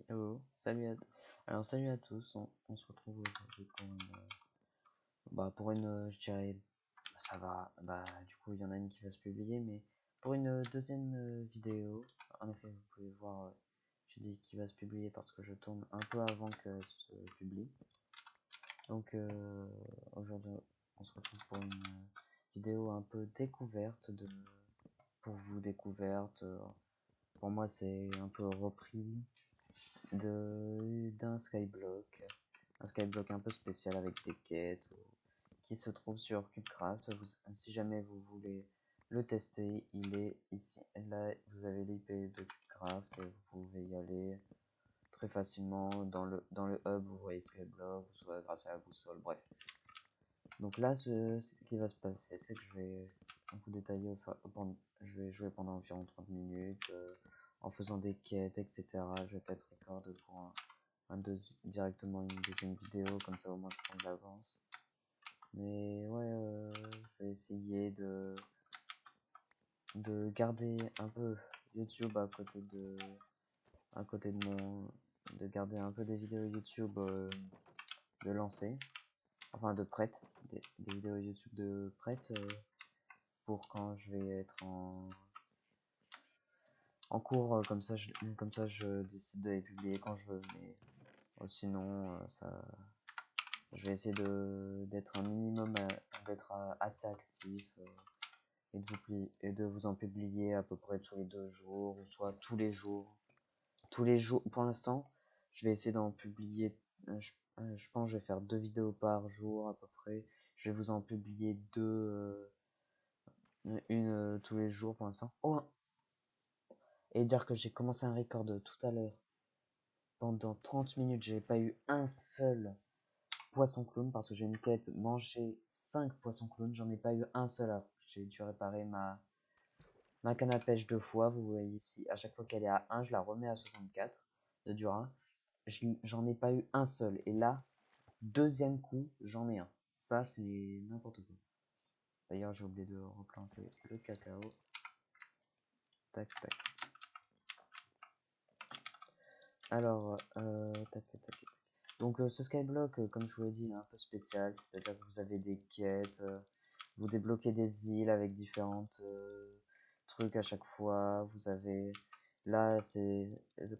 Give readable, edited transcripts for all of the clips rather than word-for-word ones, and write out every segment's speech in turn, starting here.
Salut à tous, on se retrouve aujourd'hui pour une, je dirais, ça va, du coup il y en a une qui va se publier, mais pour une deuxième vidéo. En effet, vous pouvez voir, j'ai dit qu'il va se publier parce que je tourne un peu avant qu'elle se publie. Donc aujourd'hui, on se retrouve pour une vidéo un peu découverte pour vous découverte. Pour moi, c'est un peu reprise d'un skyblock. Un skyblock un peu spécial avec des quêtes qui se trouve sur Cubecraft. Si jamais vous voulez le tester, il est ici. Là, vous avez l'IP de Cubecraft et vous pouvez y aller très facilement dans le hub. Vous voyez skyblock, soit grâce à la boussole, bref. Donc là, ce qui va se passer, c'est que je vais vous détailler, je vais jouer pendant environ 30 minutes en faisant des quêtes, etc. Je vais peut-être record pour directement une deuxième vidéo, comme ça au moins je prends de l'avance. Mais ouais, je vais essayer de garder un peu YouTube à côté de de garder un peu des vidéos YouTube de lancer, enfin de prête, des vidéos YouTube de prête pour quand je vais être en cours, comme ça je décide de les publier quand je veux, mais sinon je vais essayer d'être un minimum, d'être assez actif et de vous en publier à peu près tous les 2 jours, ou soit tous les jours. Tous les jours, pour l'instant, je vais essayer d'en publier, je pense que je vais faire 2 vidéos par jour à peu près. Je vais vous en publier une tous les jours pour l'instant. Oh! Et dire que j'ai commencé un record tout à l'heure. Pendant 30 minutes, j'ai pas eu un seul poisson clown parce que j'ai une quête manger 5 poissons clowns. J'en ai pas eu un seul. J'ai dû réparer ma canne à pêche 2 fois. Vous voyez ici, à chaque fois qu'elle est à 1, je la remets à 64 de Dura. J'en ai pas eu un seul. Et là, deuxième coup, j'en ai un. Ça, c'est n'importe quoi. D'ailleurs, j'ai oublié de replanter le cacao. Tac, tac. Alors, tac, tac, tac. Donc, ce skyblock, comme je vous l'ai dit, est un peu spécial. C'est-à-dire que vous avez des quêtes, vous débloquez des îles avec différentes trucs à chaque fois. Vous avez. Là,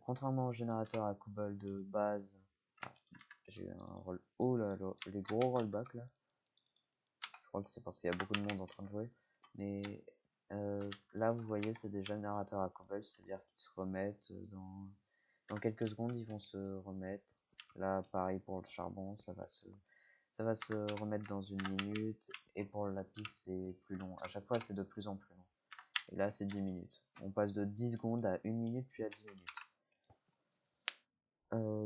contrairement au générateur à cobble de base. J'ai eu un roll. Oh là là, les gros rollbacks là. Je crois que c'est parce qu'il y a beaucoup de monde en train de jouer. Mais là, vous voyez, c'est des générateurs à cobble, c'est-à-dire qu'ils se remettent dans quelques secondes, ils vont se remettre. Là, pareil pour le charbon, ça va se remettre dans 1 minute. Et pour le lapis, c'est plus long. À chaque fois, c'est de plus en plus long. Et là, c'est 10 minutes. On passe de 10 secondes à 1 minute, puis à 10 minutes.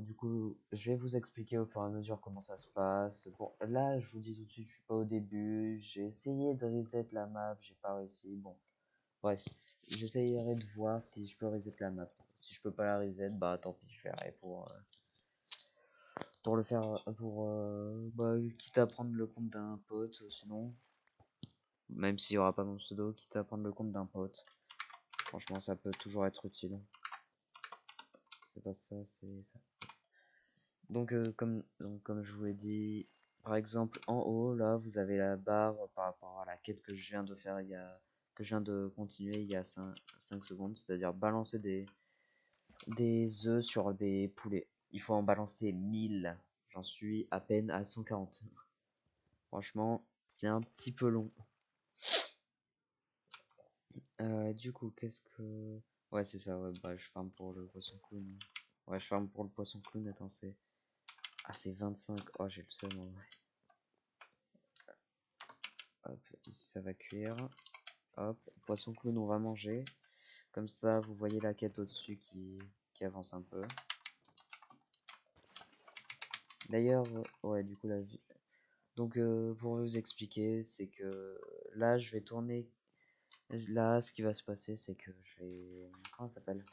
Du coup, je vais vous expliquer au fur et à mesure comment ça se passe. Bon, là, je vous dis tout de suite, je suis pas au début. J'ai essayé de reset la map, j'ai pas réussi. Bon, bref, j'essayerai de voir si je peux reset la map. Si je peux pas la reset, bah tant pis, je ferai pour le faire, quitte à prendre le compte d'un pote, sinon, même s'il y aura pas mon pseudo, quitte à prendre le compte d'un pote. Franchement, ça peut toujours être utile. C'est pas ça, c'est ça. Donc, comme je vous l'ai dit, par exemple, en haut, là, vous avez la barre par rapport à la quête que je viens de faire que je viens de continuer il y a 5 secondes, c'est-à-dire balancer des œufs sur des poulets. Il faut en balancer 1000. J'en suis à peine à 140. Franchement, c'est un petit peu long. Du coup, qu'est-ce que... Ouais, c'est ça, ouais, bah, je farm pour le poisson clown. Ouais, je farm pour le poisson clown, attends, c'est... Ah, c'est 25. Oh, j'ai le seum, en vrai. Hop, ici ça va cuire. Hop, poisson clown, on va manger. Comme ça, vous voyez la quête au-dessus qui avance un peu. D'ailleurs, ouais, du coup, la vie. Donc, pour vous expliquer, c'est que là, je vais tourner. Là, ce qui va se passer, c'est que je vais. Comment ça s'appelle?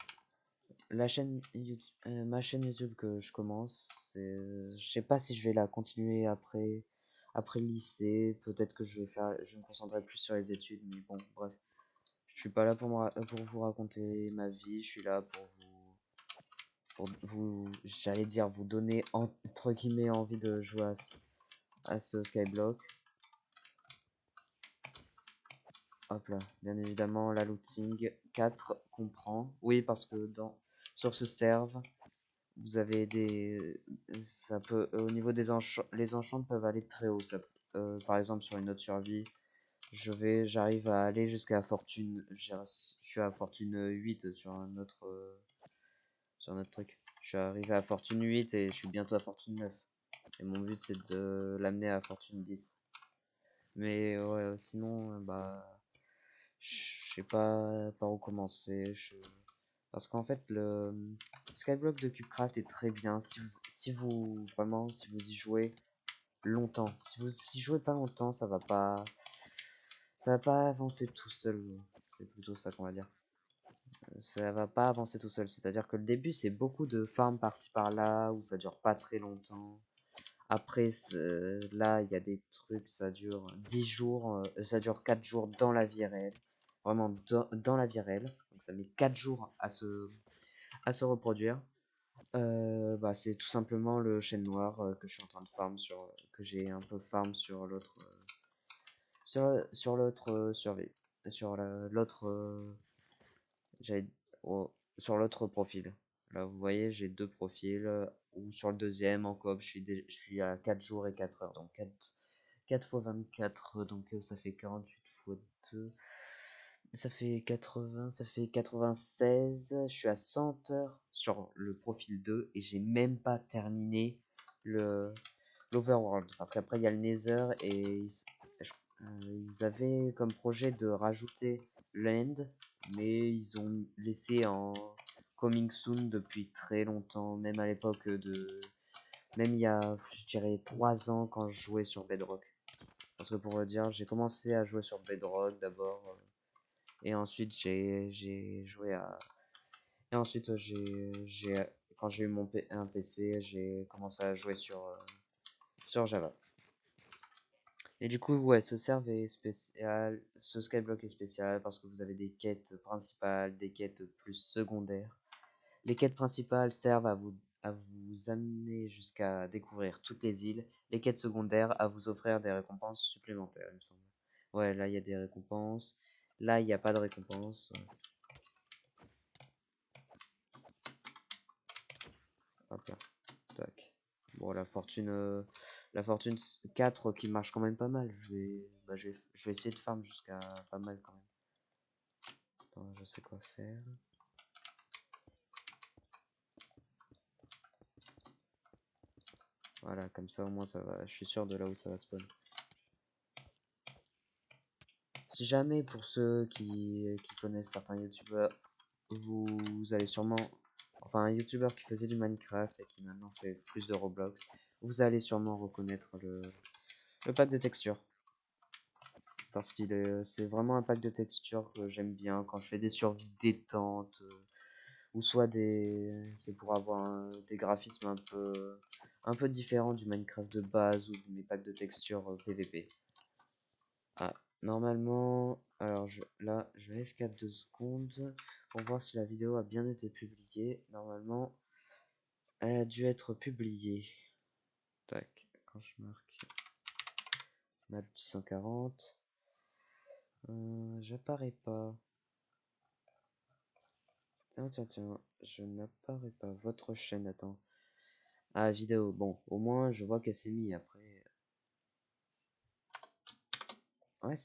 La chaîne YouTube, ma chaîne YouTube que je commence, je sais pas si je vais la continuer après le lycée. Peut-être que je vais me concentrer plus sur les études, mais bon, bref. Je suis pas là pour vous raconter ma vie, je suis là pour vous, j'allais dire, vous donner entre guillemets envie de jouer à ce Skyblock. Hop là, bien évidemment, la looting 4 comprend. Oui, parce que sur ce serve, vous avez ça peut, au niveau des les enchants peuvent aller très haut. Par exemple, sur une autre survie, j'arrive à aller jusqu'à fortune, je suis à fortune 8 sur un autre truc. Je suis arrivé à fortune 8 et je suis bientôt à fortune 9. Et mon but c'est de l'amener à fortune 10. Mais ouais, sinon, bah, je sais pas par où commencer. Parce qu'en fait, le Skyblock de Cubecraft est très bien si vous y jouez longtemps. Si vous y jouez pas longtemps, ça va pas avancer tout seul. C'est plutôt ça qu'on va dire. Ça va pas avancer tout seul. C'est-à-dire que le début, c'est beaucoup de farm par-ci par-là, où ça dure pas très longtemps. Après, là, il y a des trucs, ça dure 10 jours, ça dure 4 jours dans la vie réelle. Vraiment dans la vie réelle. Donc ça met 4 jours à se reproduire. Bah, c'est tout simplement le chêne noir que je suis en train de farm que j'ai un peu farm sur l'autre sur l'autre survie. Sur l'autre j'avais oh, sur l'autre profil. Là, vous voyez, j'ai deux profils. Ou sur le deuxième, en coop, je suis à 4 jours et 4 heures. Donc 4 fois 24, donc ça fait 48 fois 2. Ça fait 80, ça fait 96. Je suis à 100 heures sur le profil 2 et j'ai même pas terminé le l'Overworld. Parce qu'après, il y a le Nether et ils avaient comme projet de rajouter l'End, mais ils ont laissé en coming soon depuis très longtemps, même à l'époque même il y a, je dirais, 3 ans quand je jouais sur Bedrock. Parce que pour le dire, j'ai commencé à jouer sur Bedrock d'abord, et ensuite j'ai joué à... Et ensuite, quand j'ai eu un PC, j'ai commencé à jouer sur Java. Et du coup, ouais, ce serve est spécial, ce skyblock est spécial parce que vous avez des quêtes principales, des quêtes plus secondaires. Les quêtes principales servent à vous amener jusqu'à découvrir toutes les îles. Les quêtes secondaires à vous offrir des récompenses supplémentaires, il me semble. Ouais, là, il y a des récompenses. Là, il n'y a pas de récompense. Hop là, tac. Bon, la fortune 4 qui marche quand même pas mal. Je vais essayer de farm jusqu'à pas mal quand même. Attends, je sais quoi faire. Voilà, comme ça au moins ça va. Je suis sûr de là où ça va spawn. Si jamais pour ceux qui connaissent certains youtubeurs, vous allez sûrement... Enfin, un youtubeur qui faisait du Minecraft et qui maintenant fait plus de Roblox, vous allez sûrement reconnaître le pack de textures. Parce c'est vraiment un pack de textures que j'aime bien quand je fais des survies détentes. Ou soit c'est pour avoir des graphismes un peu différents du Minecraft de base ou de mes packs de textures PVP. Ah, normalement, alors là, je vais F4 2 secondes pour voir si la vidéo a bien été publiée. Normalement, elle a dû être publiée. Tac, quand je marque mat 240, j'apparais pas. Tiens, je n'apparais pas. Votre chaîne, attends. Ah, vidéo, bon, au moins je vois qu'elle s'est mise après. Ouais,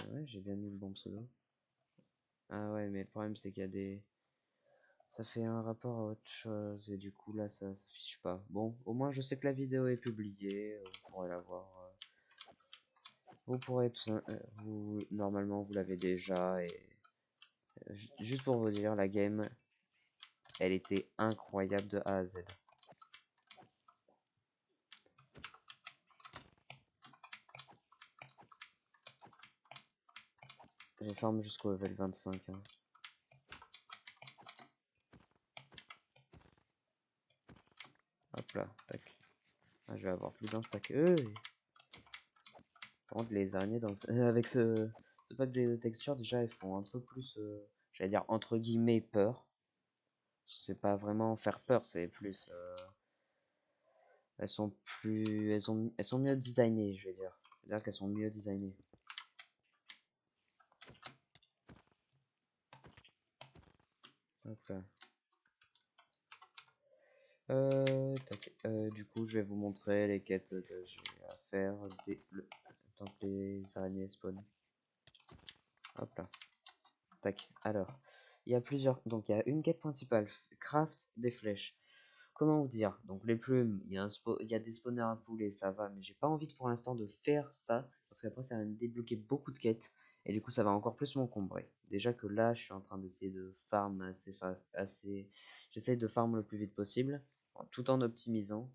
ouais, j'ai bien mis le bon pseudo. Ah ouais, mais le problème c'est qu'il y a des... Ça fait un rapport à autre chose et du coup là ça s'affiche pas. Bon, au moins je sais que la vidéo est publiée, vous pourrez la voir. Vous pourrez normalement vous l'avez déjà et juste pour vous dire, la game, elle était incroyable de A à Z. J'ai farm jusqu'au level 25. Hein. Hop là, tac. Ah, je vais avoir plus d'un stack. Par contre, les araignées avec ce pack de textures, déjà, elles font un peu plus, j'allais dire entre guillemets, peur. C'est pas vraiment faire peur, c'est plus... elles sont mieux designées, je vais dire. Je veux dire qu'elles sont mieux designées. Hop là. Du coup, je vais vous montrer les quêtes que j'ai à faire tant que les araignées spawn. Hop là. Tac. Alors, il y a plusieurs. Donc, il y a une quête principale, craft des flèches. Comment vous dire? Donc, les plumes, il y a des spawners à poulet, ça va, mais j'ai pas envie pour l'instant de faire ça parce qu'après, ça va me débloquer beaucoup de quêtes et du coup, ça va encore plus m'encombrer. Déjà que là, je suis en train d'essayer de farm assez. J'essaie de farm le plus vite possible, tout en optimisant.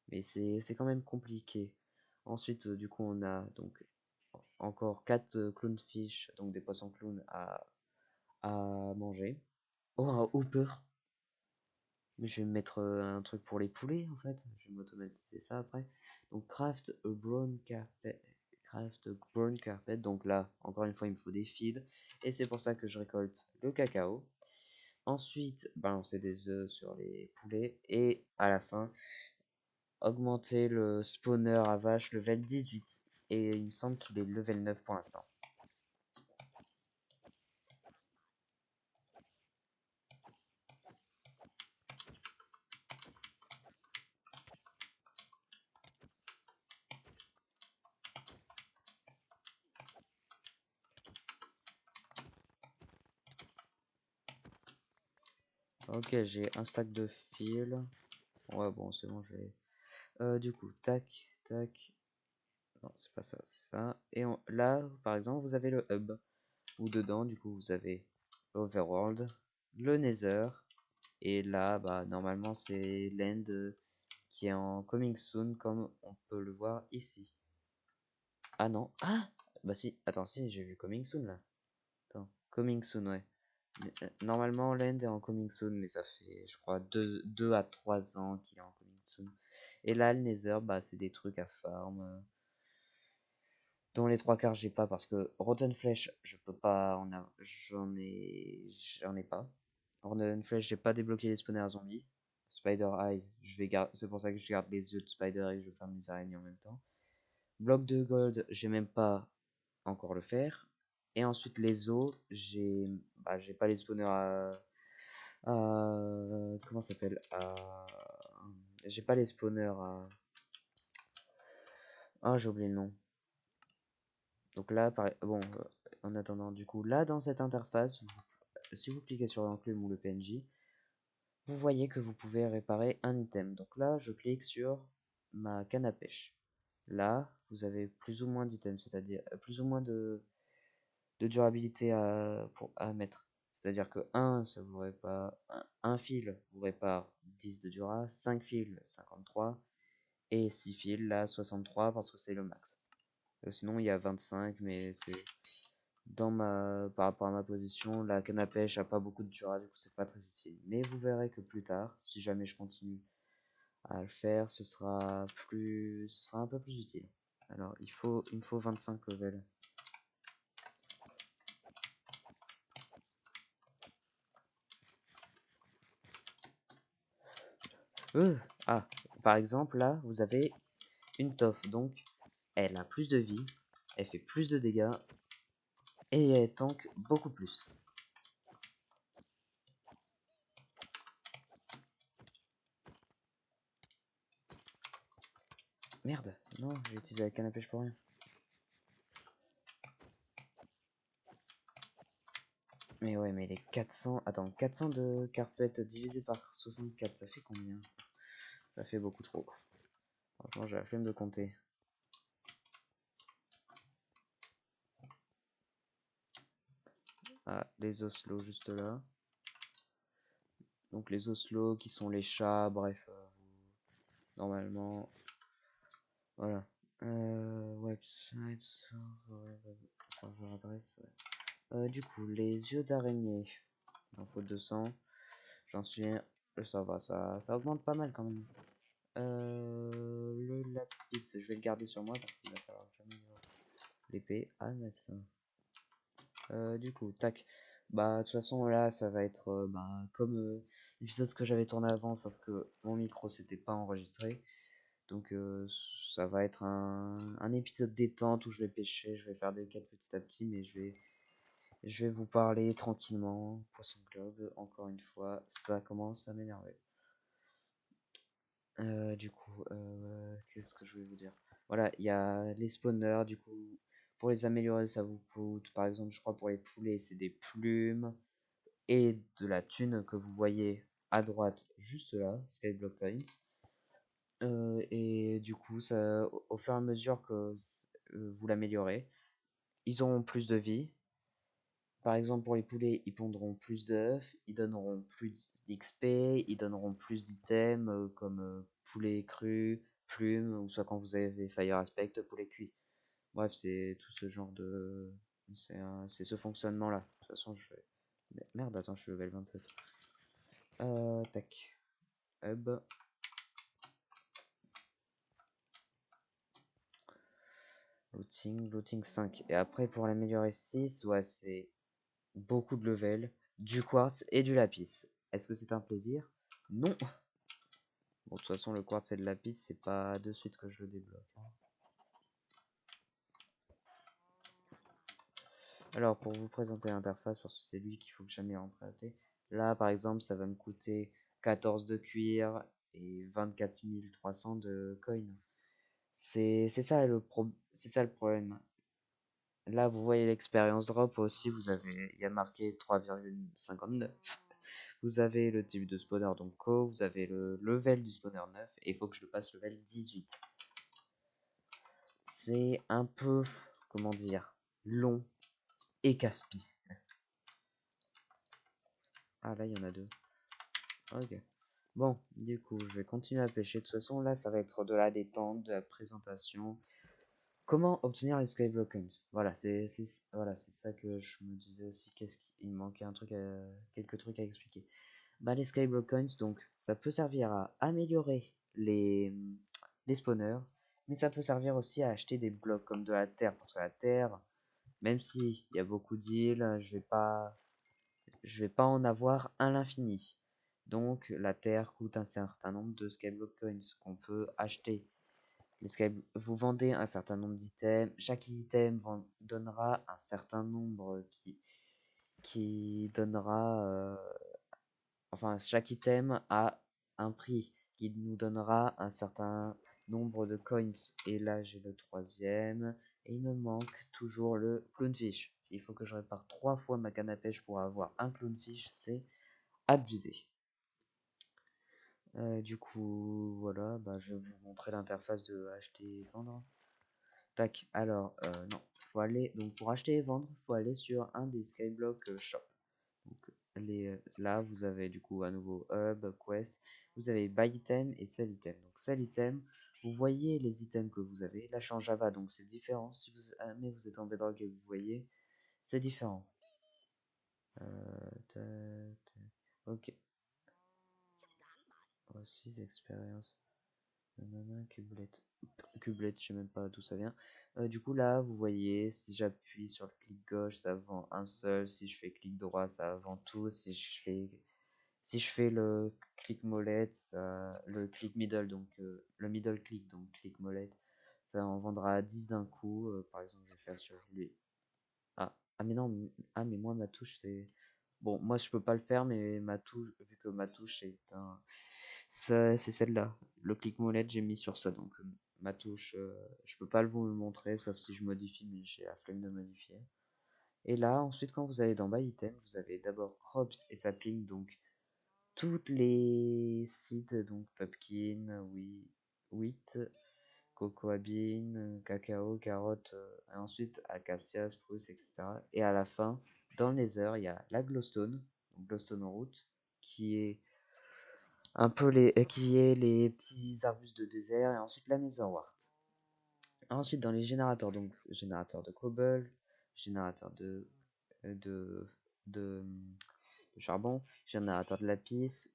Mais c'est quand même compliqué. Ensuite, du coup, on a donc encore 4 clownfish, donc des poissons clowns à manger. Oh, un hopper! Mais je vais me mettre un truc pour les poulets en fait. Je vais m'automatiser ça après. Donc, craft a brown carpet. Craft a brown carpet. Donc là, encore une fois, il me faut des fils. Et c'est pour ça que je récolte le cacao. Ensuite, balancer des œufs sur les poulets. Et à la fin, augmenter le spawner à vache level 18. Et il me semble qu'il est level 9 pour l'instant. Ok, j'ai un stack de fil. Ouais, bon, c'est bon, je vais. Du coup, tac, tac. Non, c'est pas ça, c'est ça. Et là, par exemple, vous avez le hub. Où dedans, du coup, vous avez l'Overworld, le Nether. Et là, bah, normalement, c'est l'End qui est en Coming Soon, comme on peut le voir ici. Ah non, ah! Bah si, attends, si, j'ai vu Coming Soon là. Attends, Coming Soon, ouais. Normalement, l'End est en Coming Soon, mais ça fait, je crois, 2 à 3 ans qu'il est en Coming Soon. Et là, le Nether, bah, c'est des trucs à farm. Dont les trois quarts, j'ai pas parce que Rotten Flesh, je peux pas j'en ai pas. Rotten Flesh, j'ai pas débloqué les spawners zombies. Spider Eye, c'est pour ça que je garde les yeux de Spider et que je ferme les araignées en même temps. Bloc de gold, j'ai même pas encore le faire. Et ensuite les os, j'ai pas les spawners comment ça s'appelle j'ai pas les spawners ah, j'ai oublié le nom. Donc là, bon, en attendant, du coup, là dans cette interface, si vous cliquez sur l'enclume ou le PNJ, vous voyez que vous pouvez réparer un item. Donc là, je clique sur ma canne à pêche. Là, vous avez plus ou moins d'items, c'est-à-dire plus ou moins de durabilité à mettre. C'est-à-dire que ça vous répare, un fil vous répare 10 de dura, 5 fils 53, et 6 fils là 63 parce que c'est le max. Sinon il y a 25, mais c'est par rapport à ma position, la canne à pêche a pas beaucoup de dura, du coup c'est pas très utile. Mais vous verrez que plus tard, si jamais je continue à le faire, ce sera un peu plus utile. Alors il me faut 25 levels. Ah, par exemple, là, vous avez une toffe, donc elle a plus de vie, elle fait plus de dégâts, et elle tank beaucoup plus. Merde, non, j'ai utilisé la canne à pêche pour rien. Mais ouais, mais les 400... Attends, 400 de carpette divisé par 64, ça fait combien? Ça fait beaucoup trop. Franchement, j'ai la flemme de compter. Ah, les oslos juste là. Donc les oslos qui sont les chats, bref. Normalement... Voilà. Website, serveur adresse, ouais. Du coup, les yeux d'araignée. Il en faut 200. J'en suis... Ça va, ça augmente pas mal quand même. Le lapis, je vais le garder sur moi parce qu'il va falloir jamais l'épée. Ah, nice. Du coup, tac. Bah, de toute façon, là, ça va être bah, comme l'épisode que j'avais tourné avant, sauf que mon micro s'était pas enregistré. Donc ça va être un épisode détente où je vais pêcher, je vais faire des quêtes petit à petit, mais je vais vous parler tranquillement. Poisson Globe, encore une fois, ça commence à m'énerver. Qu'est-ce que je voulais vous dire? Voilà, il y a les spawners, du coup, pour les améliorer, ça vous coûte, par exemple, je crois pour les poulets, c'est des plumes et de la thune que vous voyez à droite, juste là, Skyblock Coins. Et du coup, au fur et à mesure que vous l'améliorez, ils auront plus de vie. Par exemple, pour les poulets, ils pondront plus d'œufs, ils donneront plus d'XP, ils donneront plus d'items comme poulet cru, plumes, ou soit quand vous avez Fire Aspect, poulet cuit. Bref, c'est tout ce genre de. C'est ce fonctionnement-là. De toute façon, je vais. Merde, attends, je suis level 27. Tac. Hub. Looting 5. Et après, pour l'améliorer 6, ouais, c'est beaucoup de level, du quartz et du lapis. Est-ce que c'est un plaisir? Non. Bon, de toute façon, le quartz et le lapis, c'est pas de suite que je le débloque, hein. Alors, pour vous présenter l'interface, parce que c'est lui qu'il faut que j'aille emprunter. Là, par exemple, ça va me coûter 14 de cuir et 24 300 de coin. C'est ça le problème. Là, vous voyez l'expérience drop aussi, il y a marqué 3,59. Vous avez le type de spawner donc Co, vous avez le level du spawner 9 et il faut que je le passe level 18. C'est un peu, comment dire, long et casse-pied. Ah là, il y en a deux. Ok. Bon, du coup, je vais continuer à pêcher. De toute façon, là, ça va être de la détente, de la présentation. Comment obtenir les Skyblock Coins? Voilà, voilà, c'est ça que je me disais aussi. Qu'est-ce qu'il me manquait quelques trucs à expliquer. Bah, les Skyblock Coins, donc, ça peut servir à améliorer les spawners, mais ça peut servir aussi à acheter des blocs comme de la terre, parce que la terre, même s'il y a beaucoup d'îles, je vais pas en avoir à l'infini. Donc, la terre coûte un certain nombre de Skyblock Coins qu'on peut acheter. Vous vendez un certain nombre d'items, chaque item donnera un certain nombre qui donnera enfin, chaque item a un prix qui nous donnera un certain nombre de coins. Et là, j'ai le troisième. Et il me manque toujours le clownfish. Il faut que je répare 3 fois ma canne à pêche pour avoir un clownfish. C'est abusé. Du coup, voilà, bah, je vais vous montrer l'interface de acheter et vendre. Tac, alors, non, faut aller, donc pour acheter et vendre, faut aller sur un des Skyblock Shop. Donc, là, vous avez du coup à nouveau Hub, Quest, vous avez Buy Item et Sell Item. Donc, Sell Item, vous voyez les items que vous avez. Là, je suis en Java, donc c'est différent. Si vous, mais vous êtes en Bedrock et vous voyez, c'est différent. Ok. Oh, 6 expériences. Nanana, Cublet. Cublet, je sais même pas d'où ça vient. Du coup, là, vous voyez, si j'appuie sur le clic gauche, ça vend un seul. Si je fais clic droit, ça vend tout. Si je fais le clic molette, le clic middle, donc le middle click, donc clic molette, ça en vendra 10 d'un coup. Par exemple, je vais faire sur lui. Ah mais non, mais moi ma touche c'est. Bon, moi je peux pas le faire, mais ma touche, vu que ma touche c'est celle-là. Le clic molette, j'ai mis sur ça, donc ma touche, je peux pas vous le montrer, sauf si je modifie, mais j'ai la flemme de modifier. Et là, ensuite, quand vous allez dans Buy Item, vous avez d'abord Crops et Sapling, donc toutes les sites, donc pumpkin, wheat, cocoa bean, cacao, carotte, et ensuite acacia, spruce, etc. Et à la fin, dans le Nether, il y a la glowstone, donc glowstone root, qui est qui est les petits arbustes de désert, et ensuite la netherwart. Ensuite, dans les générateurs, donc générateur de cobble, générateur de, de, de charbon, générateur de lapis,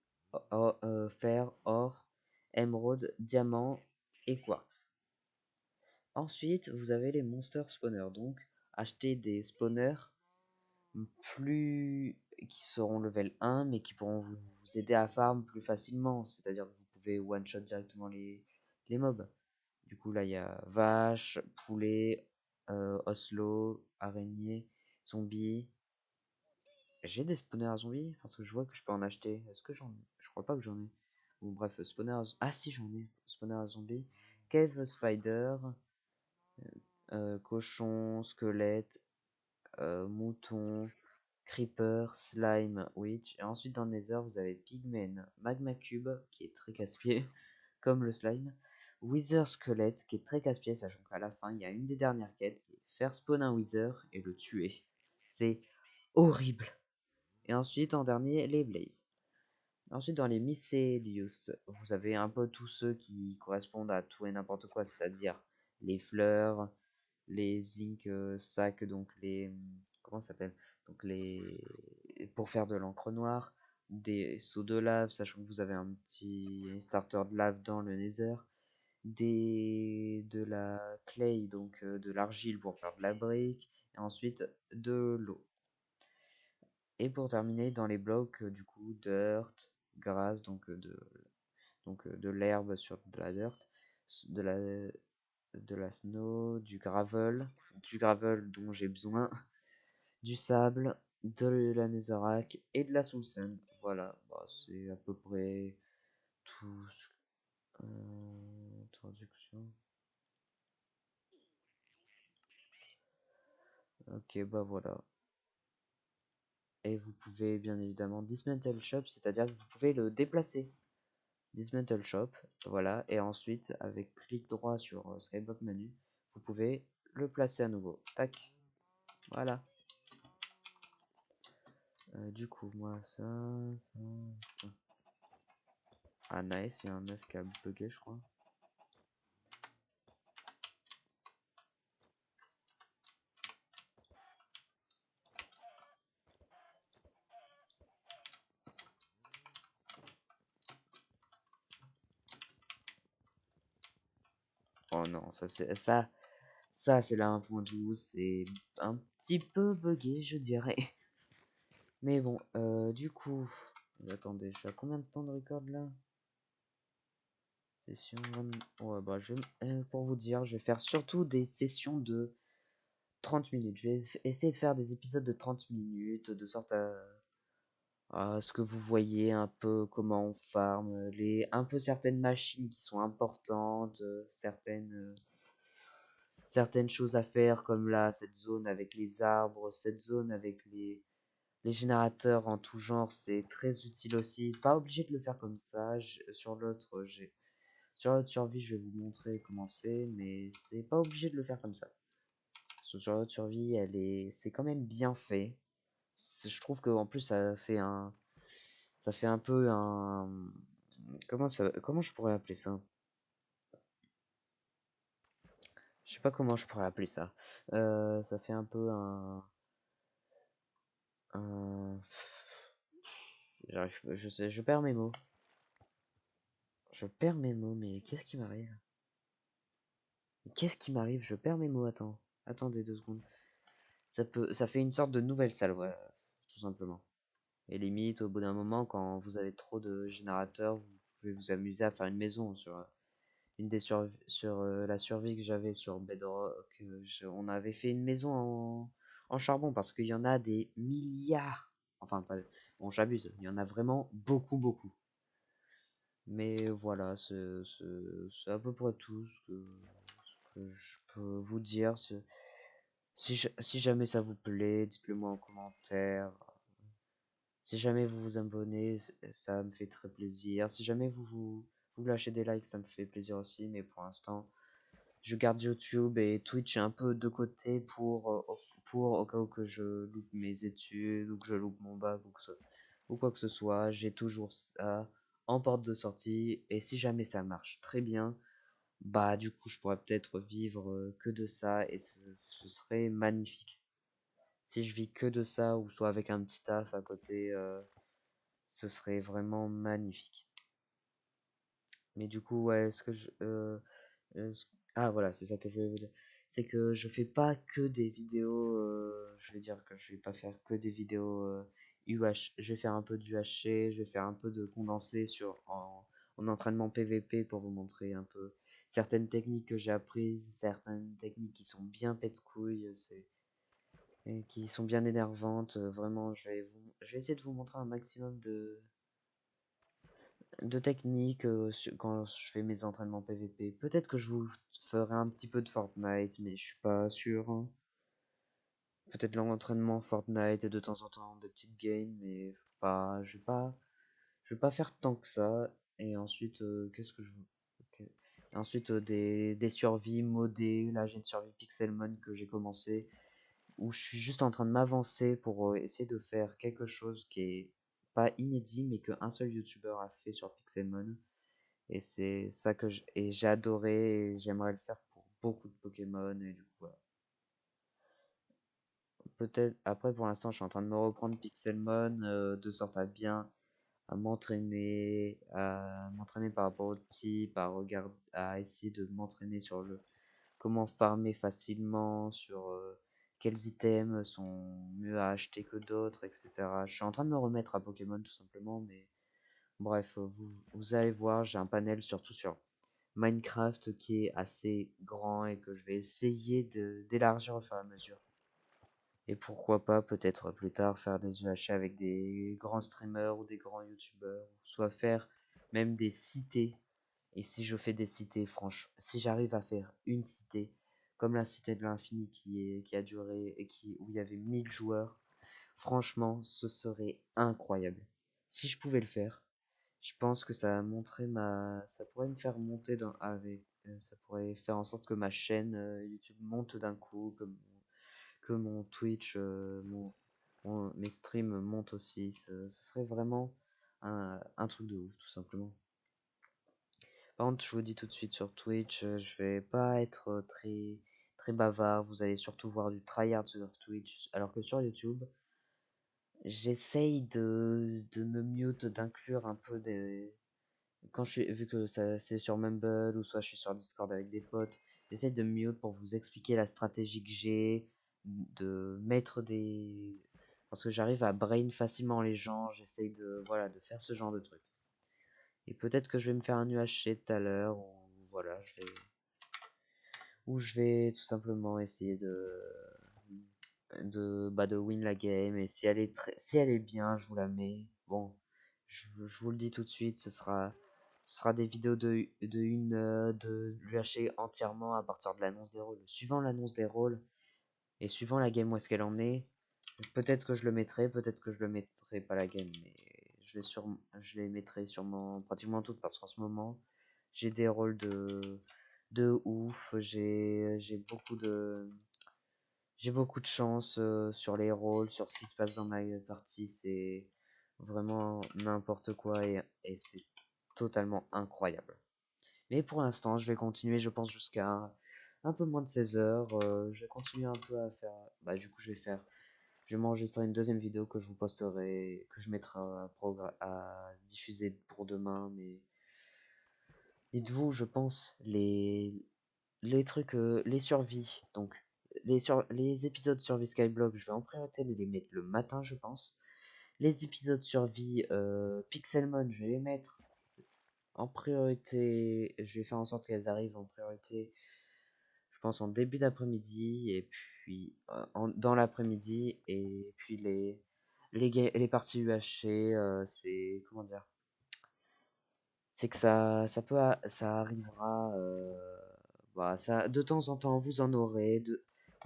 fer, or, émeraude, diamant et quartz. Ensuite, vous avez les monster spawners, donc acheter des spawners plus qui seront level 1, mais qui pourront vous aider à farm plus facilement. C'est-à-dire que vous pouvez one-shot directement les mobs. Du coup, là, il y a vache, poulet, oslo, araignée, zombie. J'ai des spawners à zombies parce que je vois que je peux en acheter. Est-ce que j'en ai? Je crois pas que j'en ai. Bon, bref, spawner à... Ah si, j'en ai. Spawner à zombies. Cave spider, cochon, squelette, mouton, creeper, slime, witch. Et ensuite dans le nether, vous avez pigmen, magma cube qui est très casse-pied, comme le slime. Wither squelette qui est très casse-pied, sachant qu'à la fin, il y a une des dernières quêtes, c'est faire spawn un wither et le tuer. C'est horrible. Et ensuite, en dernier, les blazes. Ensuite, dans les Mycelius, vous avez un peu tous ceux qui correspondent à tout et n'importe quoi, c'est-à-dire les fleurs, les zinc sacs, donc les. Comment ça s'appelle? Donc les. Pour faire de l'encre noire, des seaux de lave, sachant que vous avez un petit starter de lave dans le nether, de la clay, donc de l'argile pour faire de la brique, et ensuite de l'eau. Et pour terminer, dans les blocs, du coup, dirt, grass, de l'herbe sur de la dirt, de la snow, du gravel dont j'ai besoin, du sable, de la netherrack et de la soul sand. Voilà, bah, c'est à peu près tout. Traduction. Ok, bah voilà. Et vous pouvez bien évidemment dismantle shop, c'est-à-dire que vous pouvez le déplacer. Dismantle shop, voilà, et ensuite avec clic droit sur Skyblock menu, vous pouvez le placer à nouveau. Tac, voilà. Du coup, moi, ça. Ah, nice, il y a un œuf qui a bugué, je crois. Oh non, ça c'est la 1.12, c'est un petit peu bugué, je dirais. Mais bon, du coup, attendez, je suis à combien de temps de record là? Session 20... Ouais, bah, pour vous dire, je vais faire surtout des sessions de 30 minutes. Je vais essayer de faire des épisodes de 30 minutes, de sorte à ce que vous voyez un peu comment on farm, un peu certaines machines qui sont importantes, certaines choses à faire, comme là, cette zone avec les arbres, cette zone avec les générateurs en tout genre, c'est très utile aussi. Pas obligé de le faire comme ça. Sur l'autre survie, je vais vous montrer comment c'est, mais c'est pas obligé de le faire comme ça. Sur l'autre survie, c'est quand même bien fait. Je trouve que en plus ça fait un peu un, comment je pourrais appeler ça? Je sais pas comment je pourrais appeler ça. Ça fait un peu un, je sais, je perds mes mots. Je perds mes mots, mais qu'est-ce qui m'arrive? Qu'est-ce qui m'arrive? Je perds mes mots. Attendez 2 secondes. Ça fait une sorte de nouvelle salle, voilà, tout simplement. Et limite, au bout d'un moment, quand vous avez trop de générateurs, vous pouvez vous amuser à faire une maison sur la survie que j'avais sur Bedrock. On avait fait une maison en charbon parce qu'il y en a des milliards. Enfin, pas, bon, j'abuse. Il y en a vraiment beaucoup, beaucoup. Mais voilà, c'est à peu près tout ce que je peux vous dire. Si jamais ça vous plaît, dites-le moi en commentaire. Si jamais vous vous abonnez, ça me fait très plaisir. Si jamais vous lâchez des likes, ça me fait plaisir aussi. Mais pour l'instant, je garde YouTube et Twitch un peu de côté pour au cas où que je loupe mes études ou que je loupe mon bac ou quoi que ce soit. J'ai toujours ça en porte de sortie. Et si jamais ça marche très bien, bah du coup, je pourrais peut-être vivre que de ça et ce serait magnifique. Si je vis que de ça ou soit avec un petit taf à côté, ce serait vraiment magnifique. Mais du coup, ouais, ce que je, ce- ah voilà, c'est ça que je voulais vous dire. C'est que je fais pas que des vidéos, je vais dire que je vais pas faire que des vidéos je vais faire un peu d'UHC, je vais faire un peu de condensé en entraînement PVP pour vous montrer un peu certaines techniques que j'ai apprises, certaines techniques qui sont bien pète-couilles, et qui sont bien énervantes. Vraiment, je vais essayer de vous montrer un maximum de techniques quand je fais mes entraînements PVP. Peut-être que je vous ferai un petit peu de Fortnite, mais je suis pas sûr, hein. Peut-être l'entraînement Fortnite et de temps en temps de petites games, mais je vais pas faire tant que ça. Et ensuite, qu'est-ce que je veux? Ok. Et ensuite, des survies modées. Là, j'ai une survie Pixelmon que j'ai commencé, où je suis juste en train de m'avancer pour essayer de faire quelque chose qui est pas inédit, mais qu'un seul YouTuber a fait sur Pixelmon. Et c'est ça et j'ai adoré et j'aimerais le faire pour beaucoup de Pokémon. Et du coup, voilà. Peut-être après, pour l'instant, je suis en train de me reprendre Pixelmon de sorte à m'entraîner par rapport au type, à essayer de m'entraîner sur le comment farmer facilement, sur quels items sont mieux à acheter que d'autres, etc. Je suis en train de me remettre à Pokémon tout simplement, mais bref, vous allez voir, j'ai un panel surtout sur Minecraft qui est assez grand et que je vais essayer d'élargir au fur et à mesure. Et pourquoi pas peut-être plus tard faire des UHC avec des grands streamers ou des grands youtubeurs, soit faire même des cités. Et si je fais des cités, franchement, si j'arrive à faire une cité, comme la cité de l'infini qui a duré et où il y avait 1000 joueurs, franchement, ce serait incroyable. Si je pouvais le faire, je pense que ça pourrait me faire monter ça pourrait faire en sorte que ma chaîne YouTube monte d'un coup, que mon Twitch, mes streams montent aussi. Ce serait vraiment un truc de ouf, tout simplement. Par contre, je vous dis tout de suite sur Twitch, je vais pas être très bavard. Vous allez surtout voir du tryhard sur Twitch, alors que sur YouTube, j'essaye de me mute, d'inclure un peu vu que c'est sur Mumble ou soit je suis sur Discord avec des potes, j'essaye de me mute pour vous expliquer la stratégie que j'ai, de mettre des. Parce que j'arrive à brain facilement les gens, j'essaye voilà, de faire ce genre de truc. Et peut-être que je vais me faire un UHC tout à l'heure, ou voilà, je vais tout simplement essayer de win la game. Et si elle est bien, je vous la mets. Bon, je vous le dis tout de suite, ce sera des vidéos de 1 heure, de l'UHC entièrement à partir de l'annonce des rôles. Suivant l'annonce des rôles et suivant la game où est-ce qu'elle en est, peut-être que je le mettrai, peut-être que je le mettrai pas la game, mais je les mettrai sûrement pratiquement toutes parce qu'en ce moment, j'ai des rôles de ouf, j'ai beaucoup de chance sur les rôles, sur ce qui se passe dans ma partie, c'est vraiment n'importe quoi et c'est totalement incroyable. Mais pour l'instant, je vais continuer, je pense, jusqu'à un peu moins de 16 heures. Je vais continuer un peu à faire. Bah, du coup, je vais m'enregistrer une deuxième vidéo que je vous posterai, que je mettrai à diffuser pour demain. Mais dites-vous, je pense, les trucs, les survies, donc les épisodes survie Skyblock, je vais en priorité les mettre le matin, je pense. Les épisodes survie Pixelmon, je vais les mettre en priorité. Je vais faire en sorte qu'elles arrivent en priorité, je pense, en début d'après-midi, et puis dans l'après-midi, et puis les parties UHC, c'est, comment dire, c'est que ça arrivera, bah, de temps en temps, vous en aurez,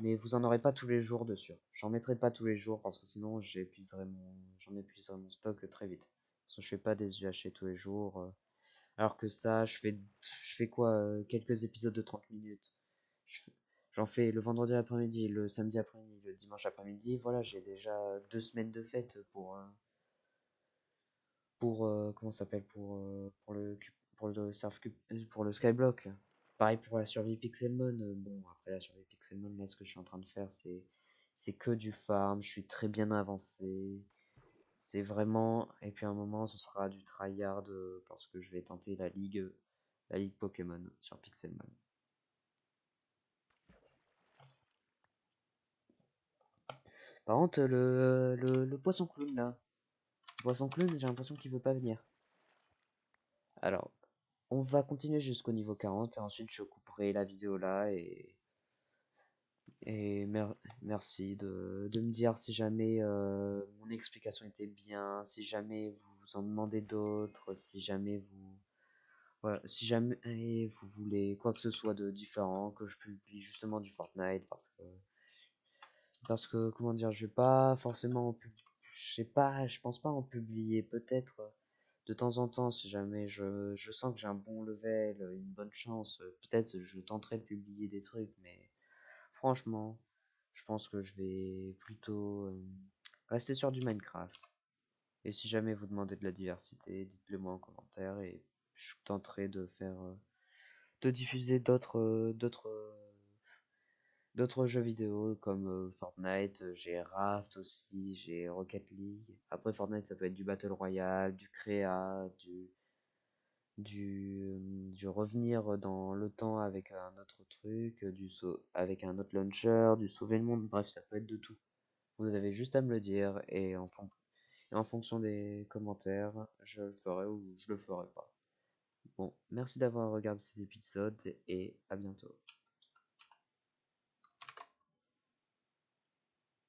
mais vous en aurez pas tous les jours dessus. J'en mettrai pas tous les jours parce que sinon j'en épuiserai mon stock très vite. Parce que je fais pas des UHC tous les jours. Alors que ça, je fais quoi, quelques épisodes de 30 minutes. Je fais- J'en fais le vendredi après-midi, le samedi après-midi, le dimanche après-midi. Voilà, j'ai déjà 2 semaines de fête comment ça s'appelle, pour le pour le Skyblock. Pareil pour la survie Pixelmon. Bon, après la survie Pixelmon, là, ce que je suis en train de faire, c'est que du farm. Je suis très bien avancé. C'est vraiment. Et puis à un moment, ce sera du tryhard parce que je vais tenter la ligue Pokémon sur Pixelmon. Par contre, le poisson clown là. vois son clown et j'ai l'impression qu'il veut pas venir. Alors, on va continuer jusqu'au niveau 40 et ensuite je couperai la vidéo là et merci de me dire si jamais mon explication était bien, si jamais vous en demandez d'autres, si jamais vous voilà, si jamais vous voulez quoi que ce soit de différent, que je publie justement du Fortnite parce que comment dire, je vais pas forcément je sais pas, je pense pas en publier peut-être de temps en temps si jamais je sens que j'ai un bon level, une bonne chance, peut-être je tenterai de publier des trucs mais franchement, je pense que je vais plutôt rester sur du Minecraft. Et si jamais vous demandez de la diversité, dites-le moi en commentaire et je tenterai de faire de diffuser d'autres jeux vidéo comme Fortnite, j'ai Raft aussi, j'ai Rocket League. Après Fortnite, ça peut être du Battle Royale, du créa, du revenir dans le temps avec un autre truc, avec un autre launcher, du sauver le monde, bref, ça peut être de tout. Vous avez juste à me le dire et en fonction des commentaires, je le ferai ou je le ferai pas. Bon, merci d'avoir regardé cet épisode et à bientôt.